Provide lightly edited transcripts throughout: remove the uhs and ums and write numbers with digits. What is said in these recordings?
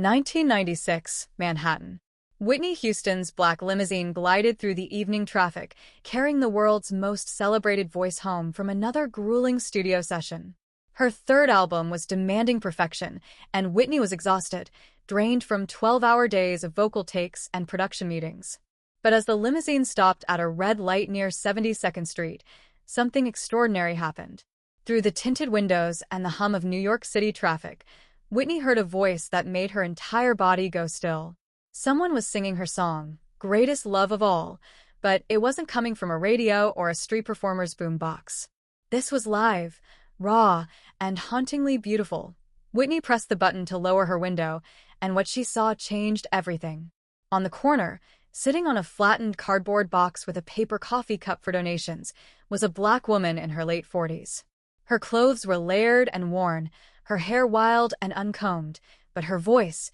1996, Manhattan. Whitney Houston's black limousine glided through the evening traffic, carrying the world's most celebrated voice home from another grueling studio session. Her third album was demanding perfection, and Whitney was exhausted, drained from 12-hour days of vocal takes and production meetings. But as the limousine stopped at a red light near 72nd Street, something extraordinary happened. Through the tinted windows and the hum of New York City traffic, Whitney heard a voice that made her entire body go still. Someone was singing her song, Greatest Love of All, but it wasn't coming from a radio or a street performer's boombox. This was live, raw, and hauntingly beautiful. Whitney pressed the button to lower her window, and what she saw changed everything. On the corner, sitting on a flattened cardboard box with a paper coffee cup for donations, was a black woman in her late 40s. Her clothes were layered and worn, her hair wild and uncombed, but her voice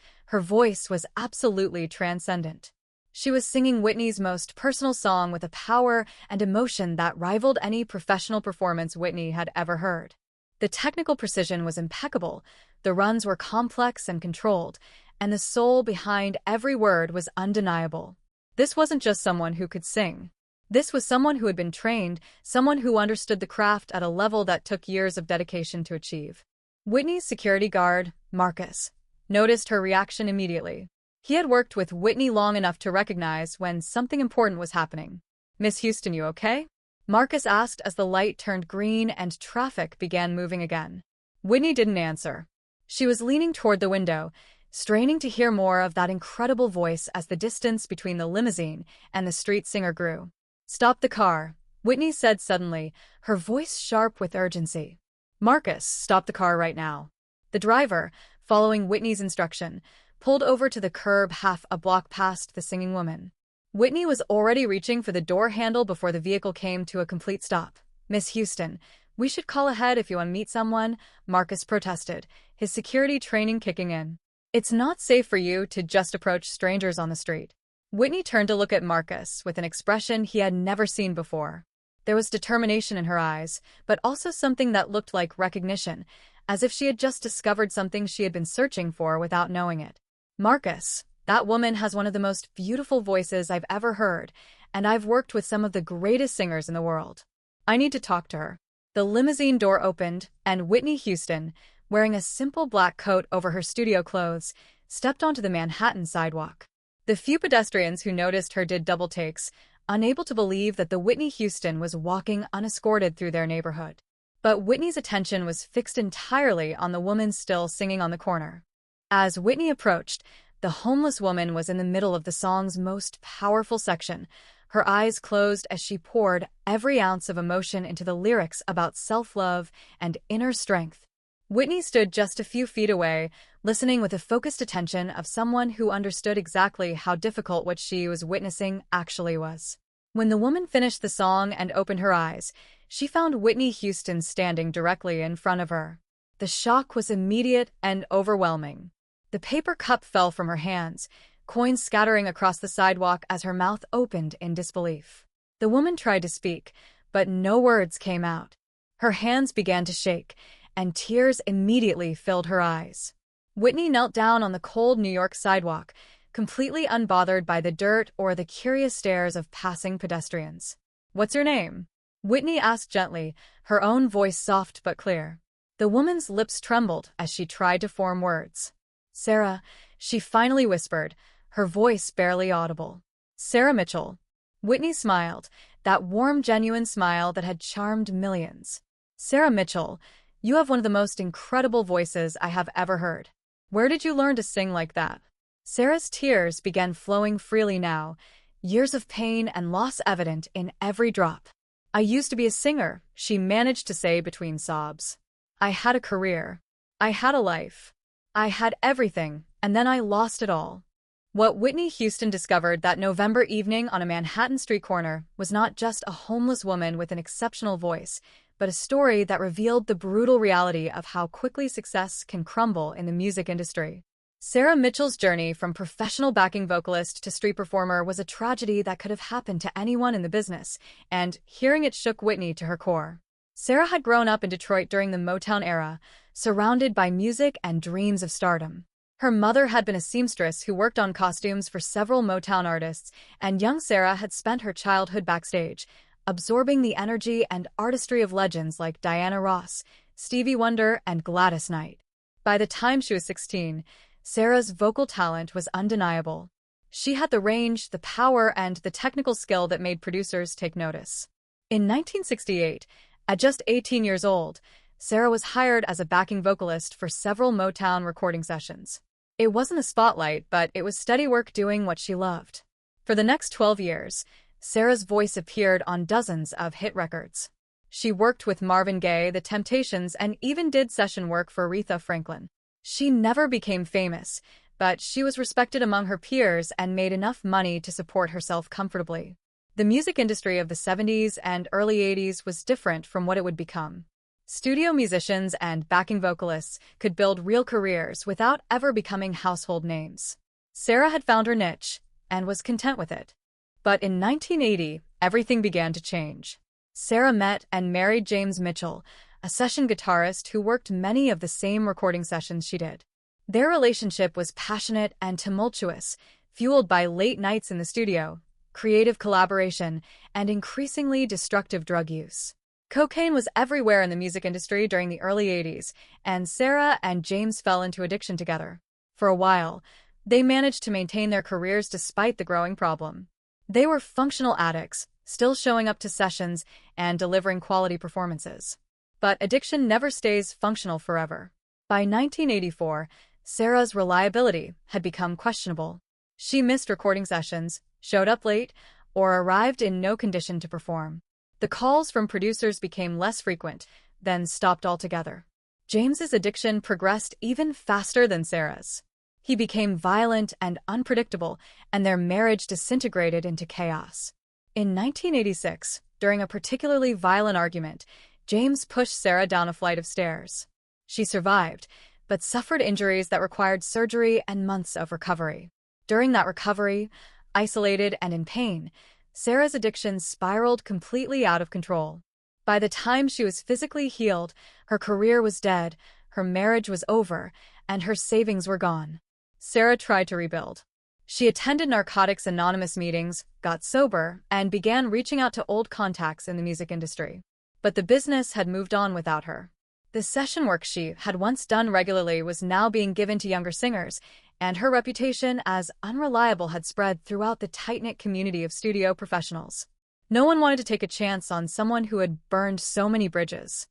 was absolutely transcendent. She was singing Whitney's most personal song with a power and emotion that rivaled any professional performance Whitney had ever heard. The technical precision was impeccable, the runs were complex and controlled, and the soul behind every word was undeniable. This wasn't just someone who could sing. This was someone who had been trained, someone who understood the craft at a level that took years of dedication to achieve. Whitney's security guard, Marcus, noticed her reaction immediately. He had worked with Whitney long enough to recognize when something important was happening. "Miss Houston, you okay?" Marcus asked as the light turned green and traffic began moving again. Whitney didn't answer. She was leaning toward the window, straining to hear more of that incredible voice as the distance between the limousine and the street singer grew. "Stop the car," Whitney said suddenly, her voice sharp with urgency. "Marcus, stop the car right now." The driver, following Whitney's instruction, pulled over to the curb half a block past the singing woman. Whitney was already reaching for the door handle before the vehicle came to a complete stop. "Miss Houston, we should call ahead if you want to meet someone," Marcus protested, his security training kicking in. "It's not safe for you to just approach strangers on the street." Whitney turned to look at Marcus with an expression he had never seen before. There was determination in her eyes, but also something that looked like recognition, as if she had just discovered something she had been searching for without knowing it. "Marcus, that woman has one of the most beautiful voices I've ever heard, and I've worked with some of the greatest singers in the world. I need to talk to her." The limousine door opened, and Whitney Houston, wearing a simple black coat over her studio clothes, stepped onto the Manhattan sidewalk. The few pedestrians who noticed her did double takes, unable to believe that the Whitney Houston was walking unescorted through their neighborhood. But Whitney's attention was fixed entirely on the woman still singing on the corner. As Whitney approached, the homeless woman was in the middle of the song's most powerful section, her eyes closed as she poured every ounce of emotion into the lyrics about self-love and inner strength. Whitney stood just a few feet away, listening with the focused attention of someone who understood exactly how difficult what she was witnessing actually was. When the woman finished the song and opened her eyes, she found Whitney Houston standing directly in front of her. The shock was immediate and overwhelming. The paper cup fell from her hands, coins scattering across the sidewalk as her mouth opened in disbelief. The woman tried to speak, but no words came out. Her hands began to shake, and tears immediately filled her eyes. Whitney knelt down on the cold New York sidewalk, completely unbothered by the dirt or the curious stares of passing pedestrians. "What's your name?" Whitney asked gently, her own voice soft but clear. The woman's lips trembled as she tried to form words. "Sarah," she finally whispered, her voice barely audible. "Sarah Mitchell." Whitney smiled, that warm, genuine smile that had charmed millions. "Sarah Mitchell, you have one of the most incredible voices I have ever heard. Where did you learn to sing like that?" Sarah's tears began flowing freely now, years of pain and loss evident in every drop. "I used to be a singer," she managed to say between sobs. "I had a career. I had a life. I had everything, and then I lost it all." What Whitney Houston discovered that November evening on a Manhattan street corner was not just a homeless woman with an exceptional voice, but a story that revealed the brutal reality of how quickly success can crumble in the music industry. Sarah Mitchell's journey from professional backing vocalist to street performer was a tragedy that could have happened to anyone in the business, and hearing it shook Whitney to her core. Sarah had grown up in Detroit during the Motown era, surrounded by music and dreams of stardom. Her mother had been a seamstress who worked on costumes for several Motown artists, and young Sarah had spent her childhood backstage, absorbing the energy and artistry of legends like Diana Ross, Stevie Wonder, and Gladys Knight. By the time she was 16, Sarah's vocal talent was undeniable. She had the range, the power, and the technical skill that made producers take notice. In 1968, at just 18 years old, Sarah was hired as a backing vocalist for several Motown recording sessions. It wasn't a spotlight, but it was steady work doing what she loved. For the next 12 years, Sarah's voice appeared on dozens of hit records. She worked with Marvin Gaye, The Temptations, and even did session work for Aretha Franklin. She never became famous, but she was respected among her peers and made enough money to support herself comfortably. The music industry of the 70s and early 80s was different from what it would become. Studio musicians and backing vocalists could build real careers without ever becoming household names. Sarah had found her niche and was content with it. But in 1980, everything began to change. Sarah met and married James Mitchell, a session guitarist who worked many of the same recording sessions she did. Their relationship was passionate and tumultuous, fueled by late nights in the studio, creative collaboration, and increasingly destructive drug use. Cocaine was everywhere in the music industry during the early 80s, and Sarah and James fell into addiction together. For a while, they managed to maintain their careers despite the growing problem. They were functional addicts, still showing up to sessions and delivering quality performances. But addiction never stays functional forever. By 1984, Sarah's reliability had become questionable. She missed recording sessions, showed up late, or arrived in no condition to perform. The calls from producers became less frequent, then stopped altogether. James's addiction progressed even faster than Sarah's. He became violent and unpredictable, and their marriage disintegrated into chaos. In 1986, during a particularly violent argument, James pushed Sarah down a flight of stairs. She survived, but suffered injuries that required surgery and months of recovery. During that recovery, isolated and in pain, Sarah's addiction spiraled completely out of control. By the time she was physically healed, her career was dead, her marriage was over, and her savings were gone. Sarah tried to rebuild. She attended Narcotics Anonymous meetings, got sober, and began reaching out to old contacts in the music industry. But the business had moved on without her. The session work she had once done regularly was now being given to younger singers, and her reputation as unreliable had spread throughout the tight-knit community of studio professionals. No one wanted to take a chance on someone who had burned so many bridges.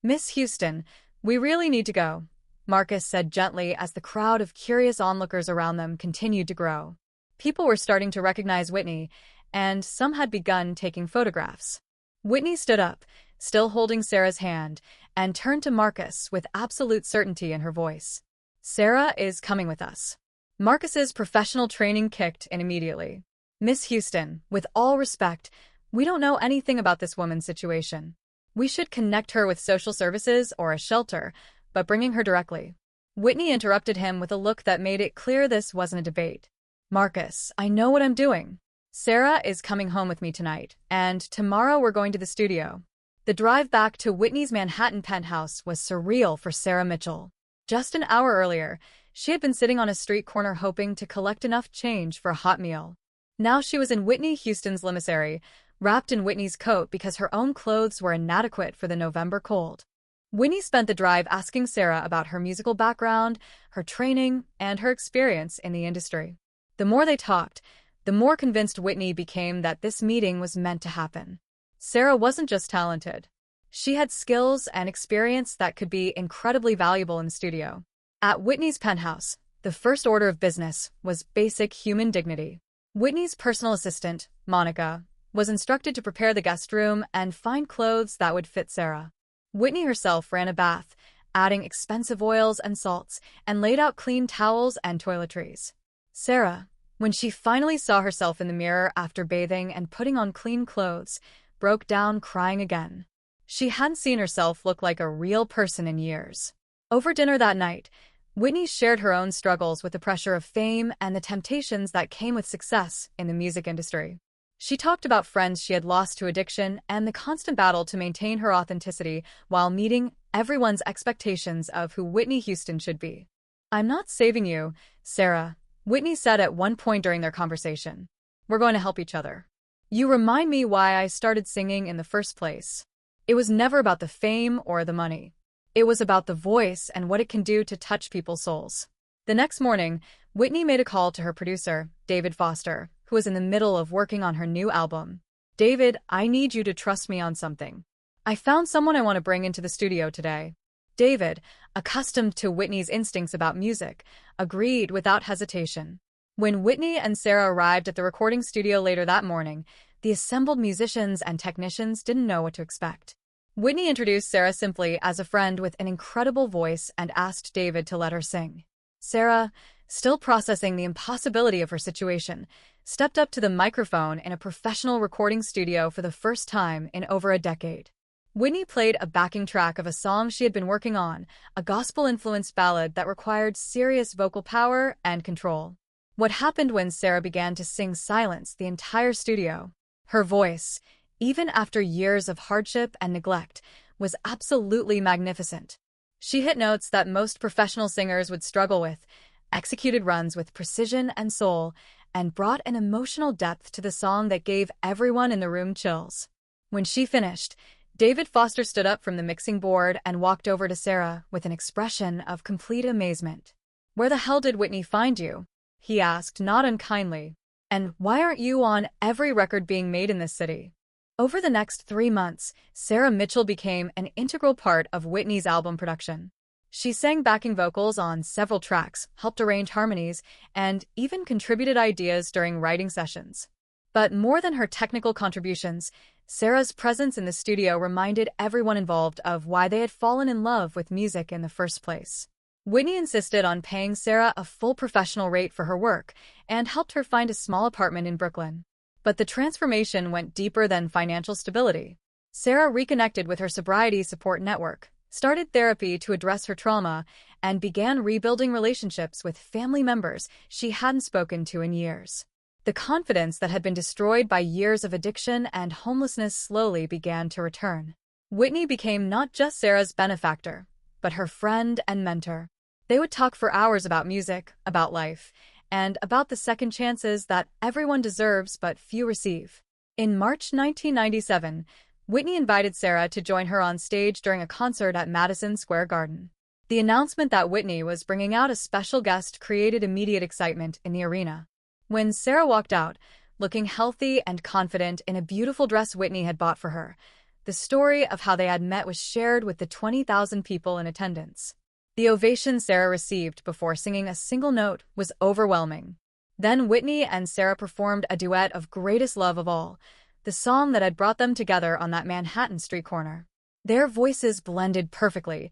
"Miss Houston, we really need to go," Marcus said gently as the crowd of curious onlookers around them continued to grow. People were starting to recognize Whitney, and some had begun taking photographs. Whitney stood up, still holding Sarah's hand, and turned to Marcus with absolute certainty in her voice. "Sarah is coming with us." Marcus's professional training kicked in immediately. "Miss Houston, with all respect, we don't know anything about this woman's situation. We should connect her with social services or a shelter, but bringing her directly." Whitney interrupted him with a look that made it clear this wasn't a debate. "Marcus, I know what I'm doing. Sarah is coming home with me tonight, and tomorrow we're going to the studio." The drive back to Whitney's Manhattan penthouse was surreal for Sarah Mitchell. Just an hour earlier, she had been sitting on a street corner hoping to collect enough change for a hot meal. Now she was in Whitney Houston's limousine, wrapped in Whitney's coat because her own clothes were inadequate for the November cold. Whitney spent the drive asking Sarah about her musical background, her training, and her experience in the industry. The more they talked, the more convinced Whitney became that this meeting was meant to happen. Sarah wasn't just talented. She had skills and experience that could be incredibly valuable in the studio. At Whitney's penthouse, the first order of business was basic human dignity. Whitney's personal assistant, Monica, was instructed to prepare the guest room and find clothes that would fit Sarah. Whitney herself ran a bath, adding expensive oils and salts, and laid out clean towels and toiletries. Sarah, when she finally saw herself in the mirror after bathing and putting on clean clothes, broke down crying again. She hadn't seen herself look like a real person in years. Over dinner that night, Whitney shared her own struggles with the pressure of fame and the temptations that came with success in the music industry. She talked about friends she had lost to addiction and the constant battle to maintain her authenticity while meeting everyone's expectations of who Whitney Houston should be. "I'm not saving you, Sarah," Whitney said at one point during their conversation. "We're going to help each other. You remind me why I started singing in the first place. It was never about the fame or the money. It was about the voice and what it can do to touch people's souls." The next morning, Whitney made a call to her producer, David Foster, who was in the middle of working on her new album. "David, I need you to trust me on something. I found someone I want to bring into the studio today." David, accustomed to Whitney's instincts about music, agreed without hesitation. When Whitney and Sarah arrived at the recording studio later that morning, the assembled musicians and technicians didn't know what to expect. Whitney introduced Sarah simply as a friend with an incredible voice and asked David to let her sing. Sarah, still processing the impossibility of her situation, stepped up to the microphone in a professional recording studio for the first time in over a decade. Whitney played a backing track of a song she had been working on, a gospel-influenced ballad that required serious vocal power and control. What happened when Sarah began to sing silenced the entire studio. Her voice, even after years of hardship and neglect, was absolutely magnificent. She hit notes that most professional singers would struggle with, executed runs with precision and soul, and brought an emotional depth to the song that gave everyone in the room chills. When she finished, David Foster stood up from the mixing board and walked over to Sarah with an expression of complete amazement. "Where the hell did Whitney find you?" he asked, not unkindly. "And why aren't you on every record being made in this city?" Over the next 3 months, Sarah Mitchell became an integral part of Whitney's album production. She sang backing vocals on several tracks, helped arrange harmonies, and even contributed ideas during writing sessions. But more than her technical contributions, Sarah's presence in the studio reminded everyone involved of why they had fallen in love with music in the first place. Whitney insisted on paying Sarah a full professional rate for her work and helped her find a small apartment in Brooklyn. But the transformation went deeper than financial stability. Sarah reconnected with her sobriety support network, started therapy to address her trauma, and began rebuilding relationships with family members she hadn't spoken to in years. The confidence that had been destroyed by years of addiction and homelessness slowly began to return. Whitney became not just Sarah's benefactor, but her friend and mentor. They would talk for hours about music, about life, and about the second chances that everyone deserves but few receive. In March 1997, Whitney invited Sarah to join her on stage during a concert at Madison Square Garden. The announcement that Whitney was bringing out a special guest created immediate excitement in the arena. When Sarah walked out, looking healthy and confident in a beautiful dress Whitney had bought for her, the story of how they had met was shared with the 20,000 people in attendance. The ovation Sarah received before singing a single note was overwhelming. Then Whitney and Sarah performed a duet of Greatest Love of All, the song that had brought them together on that Manhattan street corner. Their voices blended perfectly.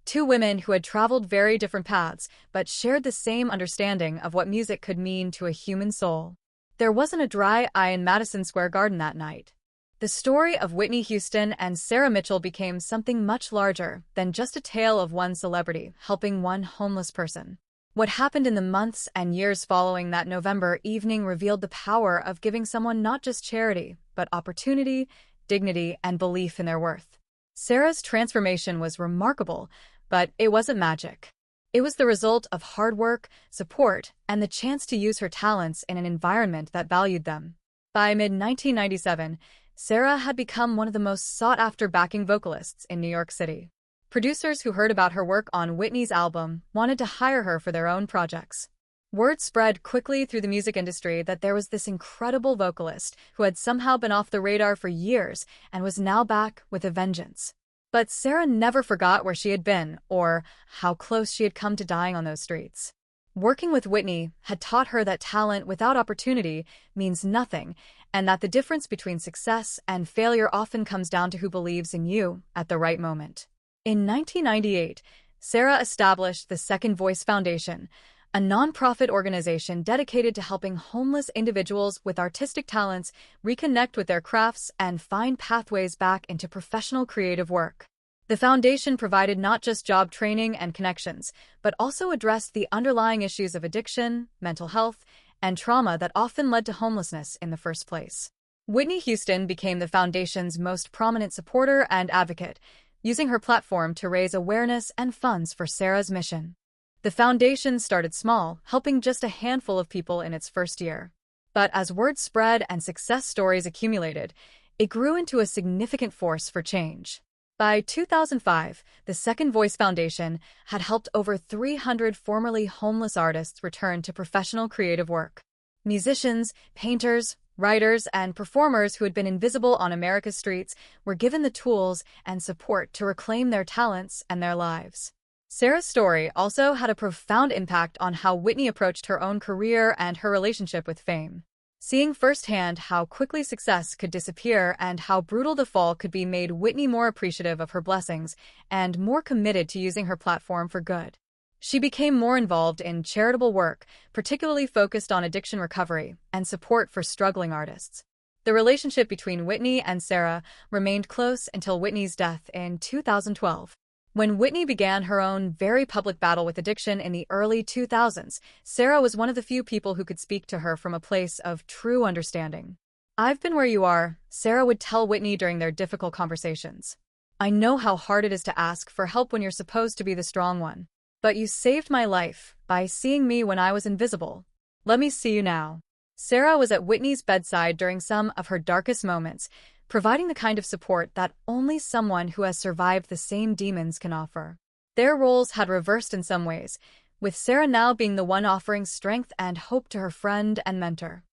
Two women who had traveled very different paths, but shared the same understanding of what music could mean to a human soul. There wasn't a dry eye in Madison Square Garden that night. The story of Whitney Houston and Sarah Mitchell became something much larger than just a tale of one celebrity helping one homeless person. What happened in the months and years following that November evening revealed the power of giving someone not just charity, but opportunity, dignity, and belief in their worth. Sarah's transformation was remarkable, but it wasn't magic. It was the result of hard work, support, and the chance to use her talents in an environment that valued them. By mid-1997, Sarah had become one of the most sought-after backing vocalists in New York City. Producers who heard about her work on Whitney's album wanted to hire her for their own projects. Word spread quickly through the music industry that there was this incredible vocalist who had somehow been off the radar for years and was now back with a vengeance. But Sarah never forgot where she had been or how close she had come to dying on those streets. Working with Whitney had taught her that talent without opportunity means nothing, and that the difference between success and failure often comes down to who believes in you at the right moment. In 1998, Sarah established the Second Voice Foundation, a nonprofit organization dedicated to helping homeless individuals with artistic talents reconnect with their crafts and find pathways back into professional creative work. The foundation provided not just job training and connections, but also addressed the underlying issues of addiction, mental health, and trauma that often led to homelessness in the first place. Whitney Houston became the foundation's most prominent supporter and advocate, using her platform to raise awareness and funds for Sarah's mission. The foundation started small, helping just a handful of people in its first year. But as word spread and success stories accumulated, it grew into a significant force for change. By 2005, the Second Voice Foundation had helped over 300 formerly homeless artists return to professional creative work. Musicians, painters, writers, and performers who had been invisible on America's streets were given the tools and support to reclaim their talents and their lives. Sarah's story also had a profound impact on how Whitney approached her own career and her relationship with fame. Seeing firsthand how quickly success could disappear and how brutal the fall could be made Whitney more appreciative of her blessings and more committed to using her platform for good. She became more involved in charitable work, particularly focused on addiction recovery and support for struggling artists. The relationship between Whitney and Sarah remained close until Whitney's death in 2012. When Whitney began her own very public battle with addiction in the early 2000s, Sarah was one of the few people who could speak to her from a place of true understanding. "I've been where you are," Sarah would tell Whitney during their difficult conversations. "I know how hard it is to ask for help when you're supposed to be the strong one. But you saved my life by seeing me when I was invisible. Let me see you now." Sarah was at Whitney's bedside during some of her darkest moments, providing the kind of support that only someone who has survived the same demons can offer. Their roles had reversed in some ways, with Sarah now being the one offering strength and hope to her friend and mentor.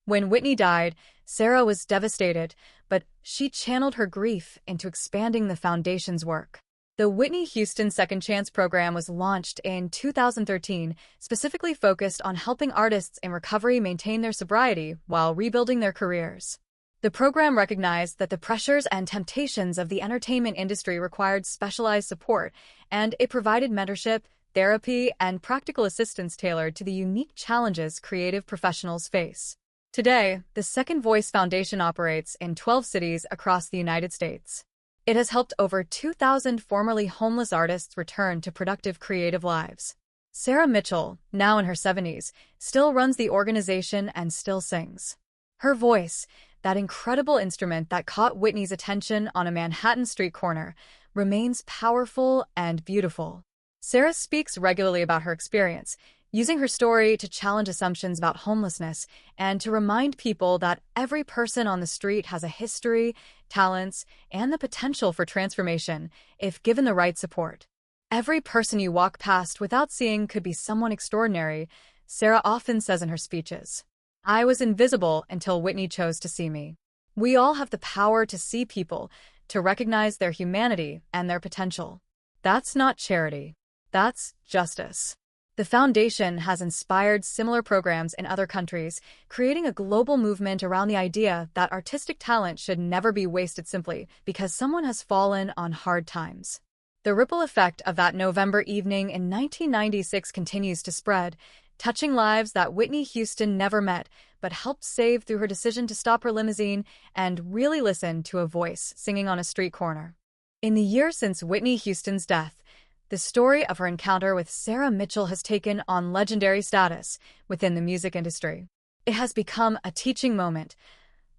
When Whitney died, Sarah was devastated, but she channeled her grief into expanding the foundation's work. The Whitney Houston Second Chance program was launched in 2013, specifically focused on helping artists in recovery maintain their sobriety while rebuilding their careers. The program recognized that the pressures and temptations of the entertainment industry required specialized support, and it provided mentorship, therapy, and practical assistance tailored to the unique challenges creative professionals face. Today, the Second Voice Foundation operates in 12 cities across the United States. It has helped over 2,000 formerly homeless artists return to productive creative lives. Sarah Mitchell, now in her 70s, still runs the organization and still sings. Her voice, that incredible instrument that caught Whitney's attention on a Manhattan street corner, remains powerful and beautiful. Sarah speaks regularly about her experience, using her story to challenge assumptions about homelessness and to remind people that every person on the street has a history, talents, and the potential for transformation if given the right support. "Every person you walk past without seeing could be someone extraordinary," Sarah often says in her speeches. "I was invisible until Whitney chose to see me." We all have the power to see people, to recognize their humanity and their potential. That's not charity. That's justice. The foundation has inspired similar programs in other countries, creating a global movement around the idea that artistic talent should never be wasted simply because someone has fallen on hard times. The ripple effect of that November evening in 1996 continues to spread, touching lives that Whitney Houston never met but helped save through her decision to stop her limousine and really listen to a voice singing on a street corner. In the years since Whitney Houston's death, the story of her encounter with Sarah Mitchell has taken on legendary status within the music industry. It has become a teaching moment,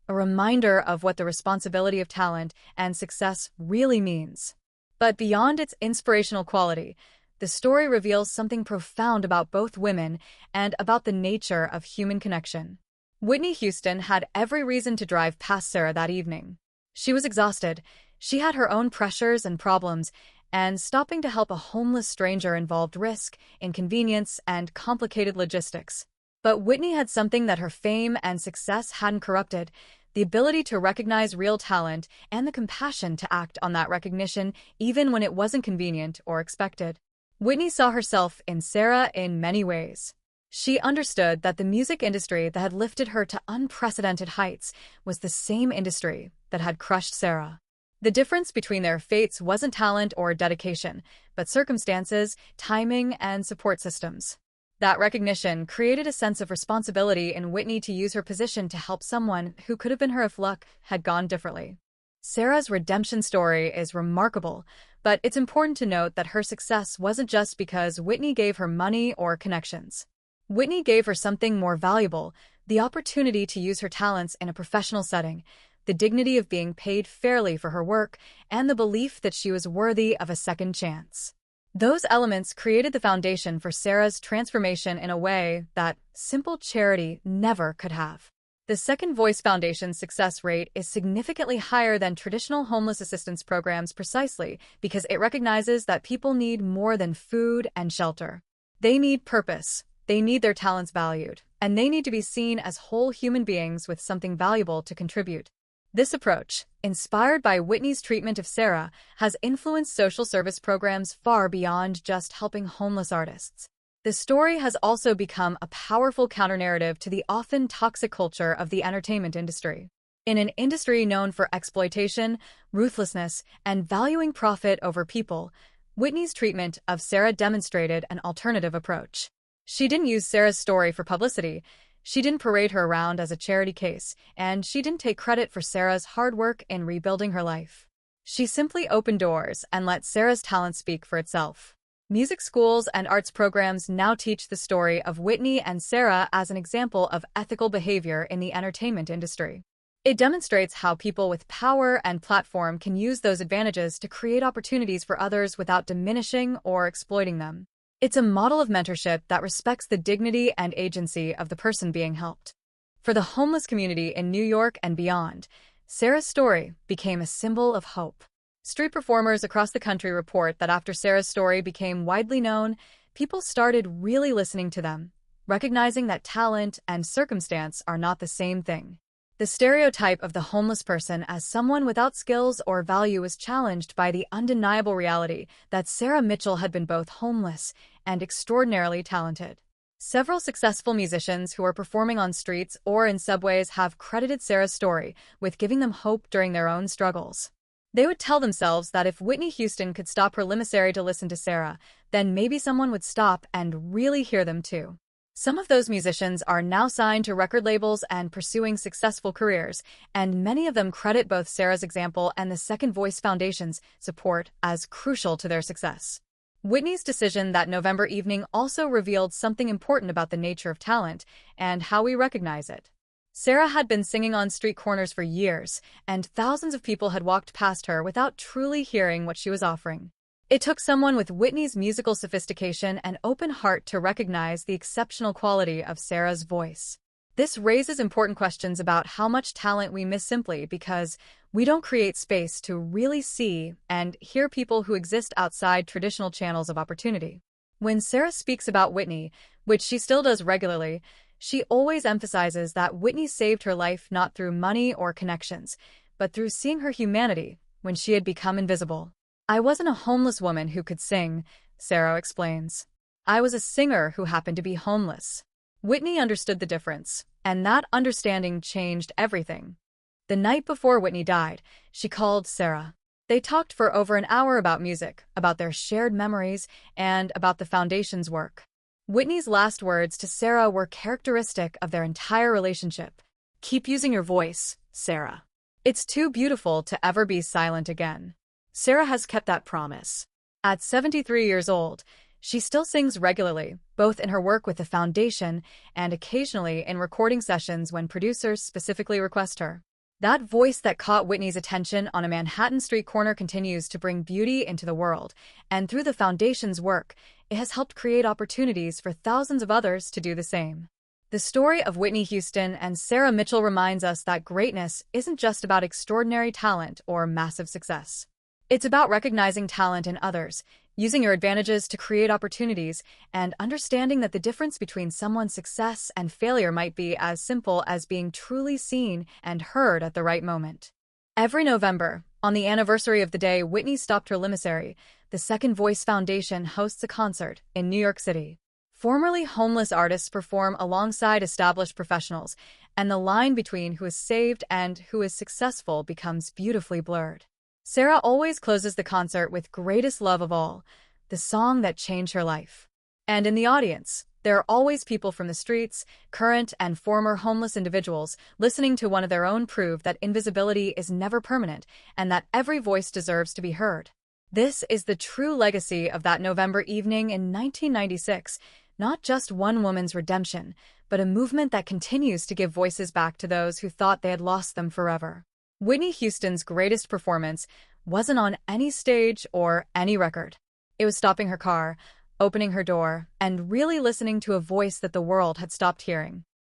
a reminder of what the responsibility of talent and success really means. But beyond its inspirational quality, the story reveals something profound about both women and about the nature of human connection. Whitney Houston had every reason to drive past Sarah that evening. She was exhausted, she had her own pressures and problems, and stopping to help a homeless stranger involved risk, inconvenience, and complicated logistics. But Whitney had something that her fame and success hadn't corrupted: the ability to recognize real talent and the compassion to act on that recognition even when it wasn't convenient or expected. Whitney saw herself in Sarah in many ways. She understood that the music industry that had lifted her to unprecedented heights was the same industry that had crushed Sarah. The difference between their fates wasn't talent or dedication, but circumstances, timing, and support systems. That recognition created a sense of responsibility in Whitney to use her position to help someone who could have been her if luck had gone differently. Sarah's redemption story is remarkable, but it's important to note that her success wasn't just because Whitney gave her money or connections. Whitney gave her something more valuable: the opportunity to use her talents in a professional setting, the dignity of being paid fairly for her work, and the belief that she was worthy of a second chance. Those elements created the foundation for Sarah's transformation in a way that simple charity never could have. The Second Voice Foundation's success rate is significantly higher than traditional homeless assistance programs precisely because it recognizes that people need more than food and shelter. They need purpose, they need their talents valued, and they need to be seen as whole human beings with something valuable to contribute. This approach, inspired by Whitney's treatment of Sarah, has influenced social service programs far beyond just helping homeless artists. The story has also become a powerful counter-narrative to the often toxic culture of the entertainment industry. In an industry known for exploitation, ruthlessness, and valuing profit over people, Whitney's treatment of Sarah demonstrated an alternative approach. She didn't use Sarah's story for publicity, she didn't parade her around as a charity case, and she didn't take credit for Sarah's hard work in rebuilding her life. She simply opened doors and let Sarah's talent speak for itself. Music schools and arts programs now teach the story of Whitney and Sarah as an example of ethical behavior in the entertainment industry. It demonstrates how people with power and platform can use those advantages to create opportunities for others without diminishing or exploiting them. It's a model of mentorship that respects the dignity and agency of the person being helped. For the homeless community in New York and beyond, Sarah's story became a symbol of hope. Street performers across the country report that after Sarah's story became widely known, people started really listening to them, recognizing that talent and circumstance are not the same thing. The stereotype of the homeless person as someone without skills or value was challenged by the undeniable reality that Sarah Mitchell had been both homeless and extraordinarily talented. Several successful musicians who are performing on streets or in subways have credited Sarah's story with giving them hope during their own struggles. They would tell themselves that if Whitney Houston could stop her emissary to listen to Sarah, then maybe someone would stop and really hear them too. Some of those musicians are now signed to record labels and pursuing successful careers, and many of them credit both Sarah's example and the Second Voice Foundation's support as crucial to their success. Whitney's decision that November evening also revealed something important about the nature of talent and how we recognize it. Sarah had been singing on street corners for years, and thousands of people had walked past her without truly hearing what she was offering. It took someone with Whitney's musical sophistication and open heart to recognize the exceptional quality of Sarah's voice. This raises important questions about how much talent we miss simply because we don't create space to really see and hear people who exist outside traditional channels of opportunity. When Sarah speaks about Whitney, which she still does regularly, she always emphasizes that Whitney saved her life not through money or connections, but through seeing her humanity when she had become invisible. "I wasn't a homeless woman who could sing," Sarah explains. "I was a singer who happened to be homeless." Whitney understood the difference, and that understanding changed everything. The night before Whitney died, she called Sarah. They talked for over an hour about music, about their shared memories, and about the foundation's work. Whitney's last words to Sarah were characteristic of their entire relationship. "Keep using your voice, Sarah. It's too beautiful to ever be silent again." Sarah has kept that promise. At 73 years old, she still sings regularly, both in her work with the foundation and occasionally in recording sessions when producers specifically request her. That voice that caught Whitney's attention on a Manhattan street corner continues to bring beauty into the world, and through the foundation's work, it has helped create opportunities for thousands of others to do the same. The story of Whitney Houston and Sarah Mitchell reminds us that greatness isn't just about extraordinary talent or massive success. It's about recognizing talent in others, using your advantages to create opportunities, and understanding that the difference between someone's success and failure might be as simple as being truly seen and heard at the right moment. Every November, on the anniversary of the day Whitney stopped her emissary, the Second Voice Foundation hosts a concert in New York City. Formerly homeless artists perform alongside established professionals, and the line between who is saved and who is successful becomes beautifully blurred. Sarah always closes the concert with "Greatest Love of All," the song that changed her life. And in the audience, there are always people from the streets, current and former homeless individuals, listening to one of their own prove that invisibility is never permanent and that every voice deserves to be heard. This is the true legacy of that November evening in 1996, not just one woman's redemption, but a movement that continues to give voices back to those who thought they had lost them forever. Whitney Houston's greatest performance wasn't on any stage or any record. It was stopping her car, opening her door, and really listening to a voice that the world had stopped hearing.